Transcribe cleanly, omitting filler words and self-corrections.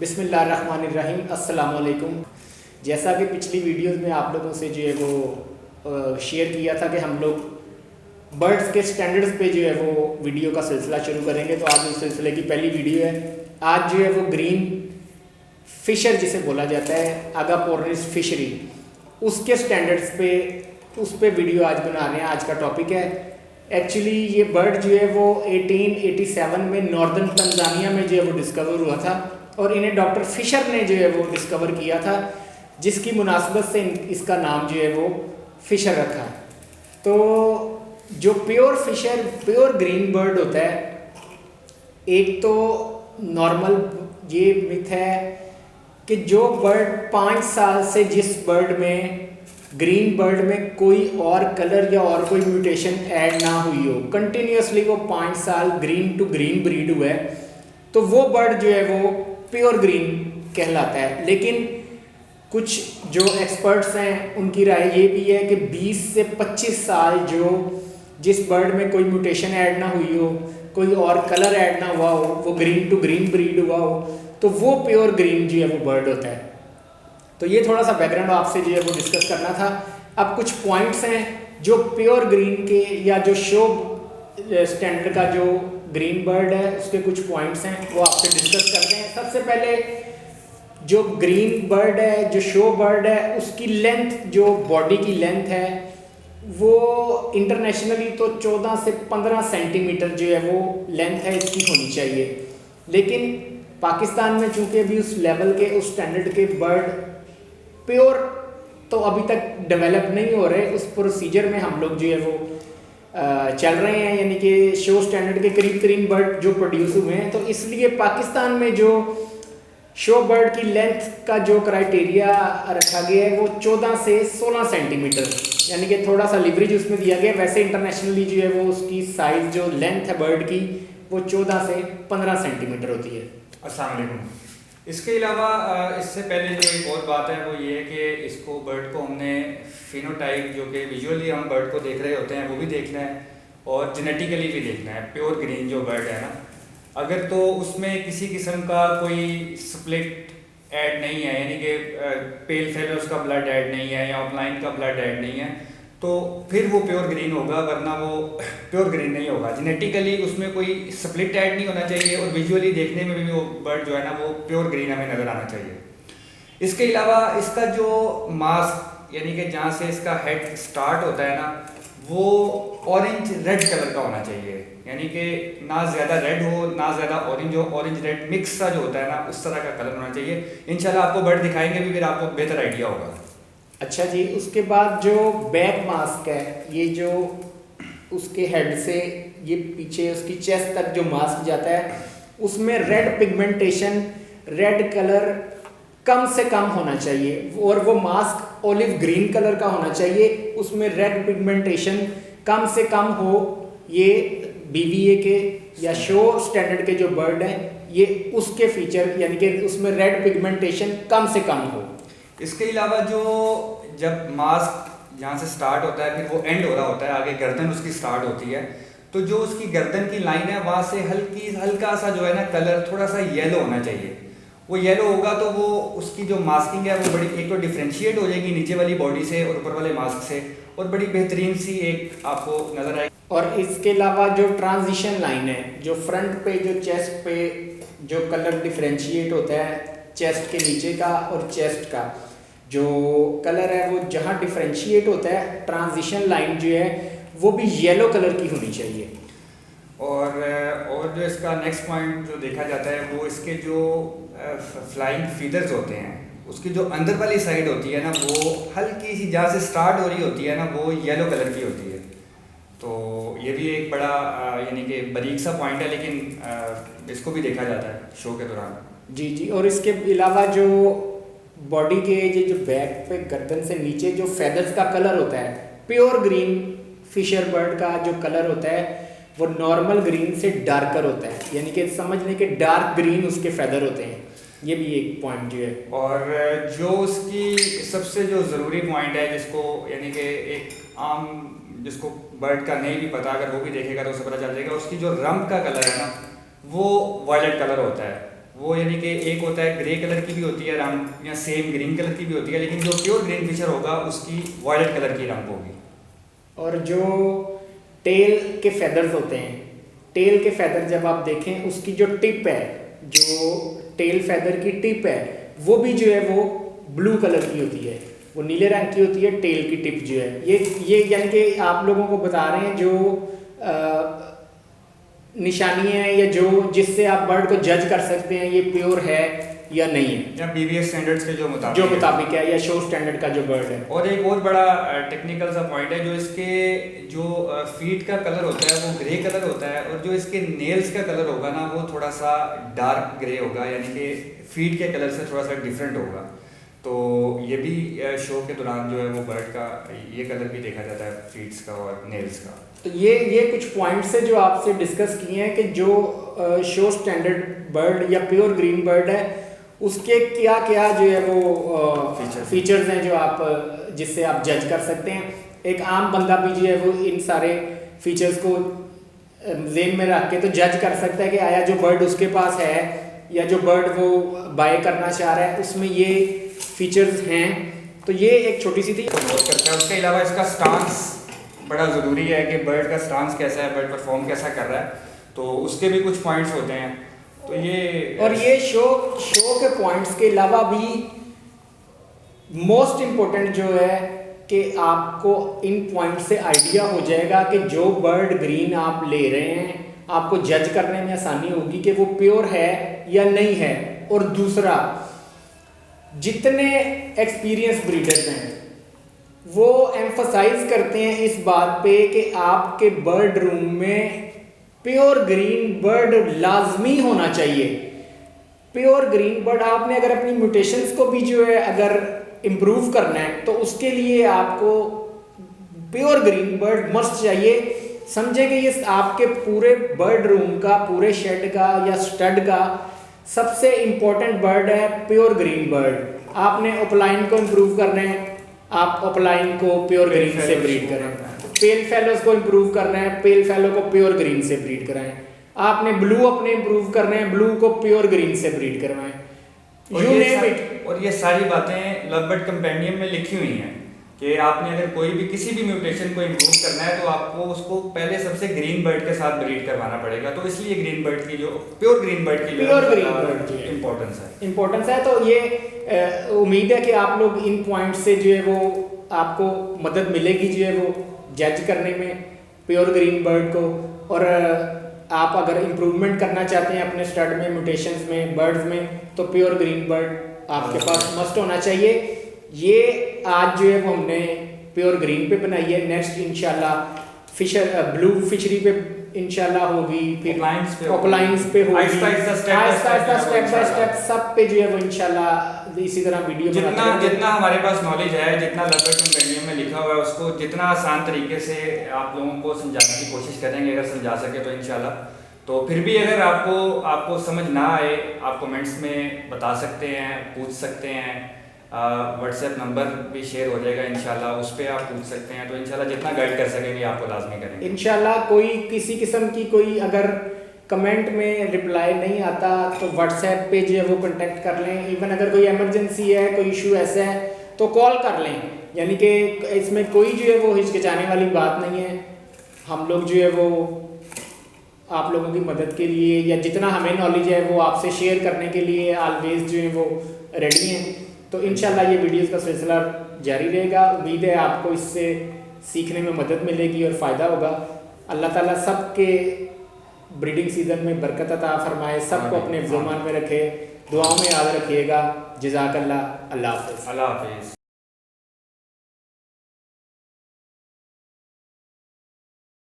बिस्मिल्लाहिर्रहमानिर्रहीम, अस्सलाम वालेकुम। जैसा कि पिछली वीडियोस में आप लोगों से जो है वो शेयर किया था कि हम लोग बर्ड्स के स्टैंडर्ड्स पे जो है वो वीडियो का सिलसिला शुरू करेंगे, तो आज उस सिलसिले की पहली वीडियो है। आज जो है वो ग्रीन फिशर जिसे बोला जाता है, अगापोर्निस फिशरी, उसके स्टैंडर्ड्स पे उस पे वीडियो आज बना रहे हैं। आज का टॉपिक है, एक्चुअली ये बर्ड जो है वो 1887 में नॉर्दर्न तंजानिया में जो है वो डिस्कवर हुआ था और इन्हें डॉक्टर फिशर ने जो है वो डिस्कवर किया था, जिसकी मुनासबत से इसका नाम जो है वो फिशर रखा। तो जो pure fisher, pure green bird होता है, एक तो नॉर्मल ये मिथ है कि जो बर्ड 5 साल से जिस बर्ड में, ग्रीन बर्ड में कोई और कलर या और कोई म्यूटेशन ऐड ना हुई हो, कंटिन्यूसली वो 5 साल ग्रीन टू ग्रीन ब्रीड हुआ है, तो वो बर्ड जो है वो प्योर ग्रीन कहलाता है। लेकिन कुछ जो एक्सपर्ट्स हैं उनकी राय ये भी है कि 20 से 25 साल जो जिस बर्ड में कोई म्यूटेशन ऐड ना हुई हो, कोई और कलर ऐड ना हुआ हो, वो ग्रीन टू ग्रीन ब्रीड हुआ हो, तो वो प्योर ग्रीन जो है वो बर्ड होता है। तो ये थोड़ा सा बैकग्राउंड आपसे जो है वो डिस्कस करना था। अब कुछ पॉइंट्स हैं जो प्योर ग्रीन के या जो शो स्टैंडर्ड का जो ग्रीन बर्ड है उसके कुछ पॉइंट्स हैं, वो आपसे डिस्कस करते हैं। सबसे पहले जो ग्रीन बर्ड है, जो शो बर्ड है, उसकी लेंथ, जो बॉडी की लेंथ है, वो इंटरनेशनली तो 14 से 15 सेंटीमीटर जो है वो लेंथ है इसकी होनी चाहिए। लेकिन पाकिस्तान में चूँकि अभी उस लेवल के, उस स्टैंडर्ड के बर्ड प्योर तो अभी तक डेवलप नहीं हो रहे, उस प्रोसीजर में हम लोग जो है वो चल रहे हैं, यानी कि शो स्टैंडर्ड के करीब करीब बर्ड जो प्रोड्यूस हुए हैं। तो इसलिए पाकिस्तान में जो शो बर्ड की लेंथ का जो क्राइटेरिया रखा गया है वो 14 से 16 सेंटीमीटर, यानी कि थोड़ा सा लिवरेज उसमें दिया गया है। वैसे इंटरनेशनली जो है वो उसकी साइज़, जो लेंथ है बर्ड की, वो 14 से 15 सेंटीमीटर होती है। अस्सलाम वालेकुम। इसके अलावा इससे पहले जो एक और बात है वो ये है कि इसको बर्ड को हमने फिनोटाइप, जो कि विजुअली हम बर्ड को देख रहे होते हैं, वो भी देखना है और जेनेटिकली भी देखना है। प्योर ग्रीन जो बर्ड है ना, अगर तो उसमें किसी किस्म का कोई स्प्लिट ऐड नहीं है, यानी कि पेल फेलोस का ब्लड ऐड नहीं है या ऑफलाइन का ब्लड ऐड नहीं है, तो फिर वो प्योर ग्रीन होगा, वरना वो प्योर ग्रीन नहीं होगा। जेनेटिकली उसमें कोई स्प्लिट ऐड नहीं होना चाहिए और विजुअली देखने में भी वो बर्ड जो है ना वो प्योर ग्रीन हमें नज़र आना चाहिए। इसके अलावा इसका जो मास्क, यानी कि जहाँ से इसका हेड स्टार्ट होता है ना, वो ऑरेंज रेड कलर का होना चाहिए, यानी कि ना ज़्यादा रेड हो ना ज़्यादा ऑरेंज हो, ऑरेंज रेड मिक्स सा जो होता है ना उस तरह का कलर होना चाहिए। इंशाल्लाह आपको बर्ड दिखाएंगे भी, फिर आपको बेहतर आइडिया होगा। अच्छा जी, उसके बाद जो बैक मास्क है, ये जो उसके हेड से ये पीछे उसकी चेस्ट तक जो मास्क जाता है, उसमें रेड पिगमेंटेशन, रेड कलर कम से कम होना चाहिए और वो मास्क ऑलिव ग्रीन कलर का होना चाहिए, उसमें रेड पिगमेंटेशन कम से कम हो। ये बीवीए के या शो स्टैंडर्ड के जो बर्ड हैं, ये उसके फीचर, यानी कि उसमें रेड पिगमेंटेशन कम से कम हो। इसके अलावा जो जब मास्क यहाँ से स्टार्ट होता है, फिर वो एंड हो रहा होता है, आगे गर्दन उसकी स्टार्ट होती है, तो जो उसकी गर्दन की लाइन है वहाँ से हल्का सा जो है ना कलर थोड़ा सा येलो होना चाहिए। वो येलो होगा तो वो उसकी जो मास्किंग है वो बड़ी, एक तो डिफ्रेंशिएट हो जाएगी नीचे वाली बॉडी से और ऊपर वाले मास्क से, और बड़ी बेहतरीन सी एक आपको नज़र आएगी। और इसके अलावा जो ट्रांजिशन लाइन है, जो फ्रंट पे, जो चेस्ट पे जो कलर डिफ्रेंशिएट होता है, चेस्ट के नीचे का और चेस्ट का जो कलर है, वो जहाँ डिफ्रेंशिएट होता है, ट्रांजिशन लाइन जो है वो भी येलो कलर की होनी चाहिए। और जो इसका नेक्स्ट पॉइंट जो देखा जाता है वो इसके जो फ्लाइंग फीदर्स होते हैं, उसकी जो अंदर वाली साइड होती है ना, वो हल्की सी जहाँ से स्टार्ट हो रही होती है ना, वो येलो कलर की होती है। तो ये भी एक बड़ा यानी कि बारीक सा पॉइंट है, लेकिन इसको भी देखा जाता है शो के दौरान। जी जी। और इसके अलावा जो बॉडी के जो बैक पे गर्दन से नीचे जो फेदर्स का कलर होता है, प्योर ग्रीन फिशर बर्ड का जो कलर होता है वो नॉर्मल ग्रीन से डार्कर होता है, यानी कि समझ लें कि डार्क ग्रीन उसके फेदर होते हैं। ये भी एक पॉइंट जो है। और जो उसकी सबसे जो ज़रूरी पॉइंट है, जिसको यानी कि एक आम जिसको बर्ड का नहीं भी पता, अगर वो भी देखेगा तो उसे पता चल जाएगा, उसकी जो रंग का कलर है ना वो वायलेट कलर होता है। वो यानी कि एक होता है ग्रे कलर की भी होती है रंग या सेम ग्रीन कलर की भी होती है, लेकिन जो प्योर ग्रीन फिशर होगा उसकी वायलेट कलर की रंग होगी। और जो टेल के फेदर्स होते हैं, टेल के फेदर जब आप देखें उसकी जो टिप है, जो टेल फेदर की टिप है वो भी जो है वो ब्लू कलर की होती है, वो नीले रंग की होती है टेल की टिप जो है। ये यानी कि आप लोगों को बता रहे हैं जो निशानी है या जो जिससे आप बर्ड को जज कर सकते हैं ये प्योर है या नहीं है, या बीबीएस स्टैंडर्ड्स के जो मुताबिक है, या शो स्टैंडर्ड का जो बर्ड है। और एक बहुत बड़ा टेक्निकल सा पॉइंट है, जो इसके जो फीट का कलर होता है वो ग्रे कलर होता है, और जो इसके नेल्स का कलर होगा ना वो थोड़ा सा डार्क ग्रे होगा, यानी कि फीट के कलर से थोड़ा सा डिफरेंट होगा। तो ये भी शो के दौरान जो है वो बर्ड का ये कलर भी देखा जाता है, फीट्स का और नेल्स का। तो ये कुछ पॉइंट्स है जो आपसे डिस्कस किए हैं कि जो शो स्टैंडर्ड बर्ड या प्योर ग्रीन बर्ड है उसके क्या क्या जो है वो फीचर्स हैं जो आप जिससे आप जज कर सकते हैं। एक आम बंदा भी जो है वो इन सारे फीचर्स को ज़हन में रख के तो जज कर सकता है कि आया जो बर्ड उसके पास है या जो बर्ड वो बाय करना चाह रहा है उसमें ये फीचर्स हैं। तो ये एक छोटी सी थी करता है। उसके अलावा इसका स्टांस बड़ा ज़रूरी है कि बर्ड का स्टांस कैसा है, बर्ड परफॉर्म कैसा कर रहा है, तो उसके भी कुछ पॉइंट्स होते हैं। तो ये शो के पॉइंट्स के अलावा भी मोस्ट इम्पोर्टेंट जो है कि आपको इन पॉइंट से आइडिया हो जाएगा कि जो बर्ड ग्रीन आप ले रहे हैं आपको जज करने में आसानी होगी कि वो प्योर है या नहीं है। और दूसरा, जितने एक्सपीरियंस ब्रीडर्स हैं वो एम्फसाइज करते हैं इस बात पे कि आपके बर्ड रूम में प्योर ग्रीन बर्ड लाजमी होना चाहिए। प्योर ग्रीन बर्ड आपने अगर अपनी म्यूटेशंस को भी जो है अगर इम्प्रूव करना है तो उसके लिए आपको प्योर ग्रीन बर्ड मस्ट चाहिए। समझे कि ये आपके पूरे बर्ड रूम का, पूरे शेड का या स्टड का सबसे इम्पोर्टेंट बर्ड है प्योर ग्रीन बर्ड। आपने ओपलाइन को इम्प्रूव करना है, आप ओपलाइन को प्योर ग्रीन से ब्रीड करें। पेल फेलोज को इम्प्रूव करना है, पेल फेलो को प्योर ग्रीन से ब्रीड कराएं। आपने ब्लू अपने इम्प्रूव करना है, ब्लू को प्योर ग्रीन से ब्रीड करवाएं। You name it. और ये सारी बातें लवबर्ड कंपेंडियम में लिखी हुई हैं कि आपने अगर कोई भी किसी भी म्यूटेशन को इम्प्रूव करना है तो आपको उसको पहले सबसे ग्रीन बर्ड के साथ ब्रीड करवाना पड़ेगा। तो इसलिए ग्रीन बर्ड की जो प्योर ग्रीन बर्ड की इम्पोर्टेंस है। तो ये उम्मीद है कि आप लोग इन पॉइंट से जो है वो आपको मदद मिलेगी जो है वो जज करने में प्योर ग्रीन बर्ड को। और आप अगर इम्प्रूवमेंट करना चाहते हैं अपने स्टड में, म्यूटेशंस में, बर्ड्स में, तो प्योर ग्रीन बर्ड आपके पास मस्ट होना चाहिए। ये आज जो है वो हमने प्योर ग्रीन पे बनाई है। नेक्स्ट इंशाल्लाह फिशर ब्लू फिशरी पे इंशाल्लाह होगी, फिर ऑफलाइंस पे होगी, आहिस्ता स्टेप बाय स्टेप सब पे जो है वो इंशाल्लाह इसी तरह वीडियो जितना हमारे पास नॉलेज है, जितना लवबर्ड कंपेंडियम में लिखा हुआ है उसको जितना आसान तरीके से आप लोगों को समझाने की कोशिश करेंगे, अगर समझा सके तो इंशाल्लाह। तो फिर भी अगर आपको समझ ना आए आप कमेंट्स में बता सकते हैं, पूछ सकते हैं। व्हाट्सएप नंबर भी शेयर हो जाएगा इंशाल्लाह, उस पर आप पूछ सकते हैं। तो इंशाल्लाह जितना गाइड कर सकेंगे आपको लाजमी करेंगे इंशाल्लाह। कोई किसी किस्म की कोई अगर कमेंट में रिप्लाई नहीं आता तो व्हाट्सएप पे जो है वो कांटेक्ट कर लें। इवन अगर कोई इमरजेंसी है, कोई इशू ऐसा है तो कॉल कर लें, यानी कि इसमें कोई जो है वो हिचकिचाने वाली बात नहीं है। हम लोग जो है वो आप लोगों की मदद के लिए या जितना हमें नॉलेज है वो आपसे शेयर करने के लिए ऑलवेज जो है वो रेडी हैं। तो इंशाल्लाह ये वीडियोस का सिलसिला जारी रहेगा। उम्मीद है आपको इससे सीखने में मदद मिलेगी और फ़ायदा होगा। अल्लाह ताला सबके ब्रीडिंग सीज़न में बरकत अता फरमाए, सबको अपने ज़ुमान में रखे, दुआओं में याद रखिएगा। जज़ाकल्लाह। अल्लाह हाफ़िज़।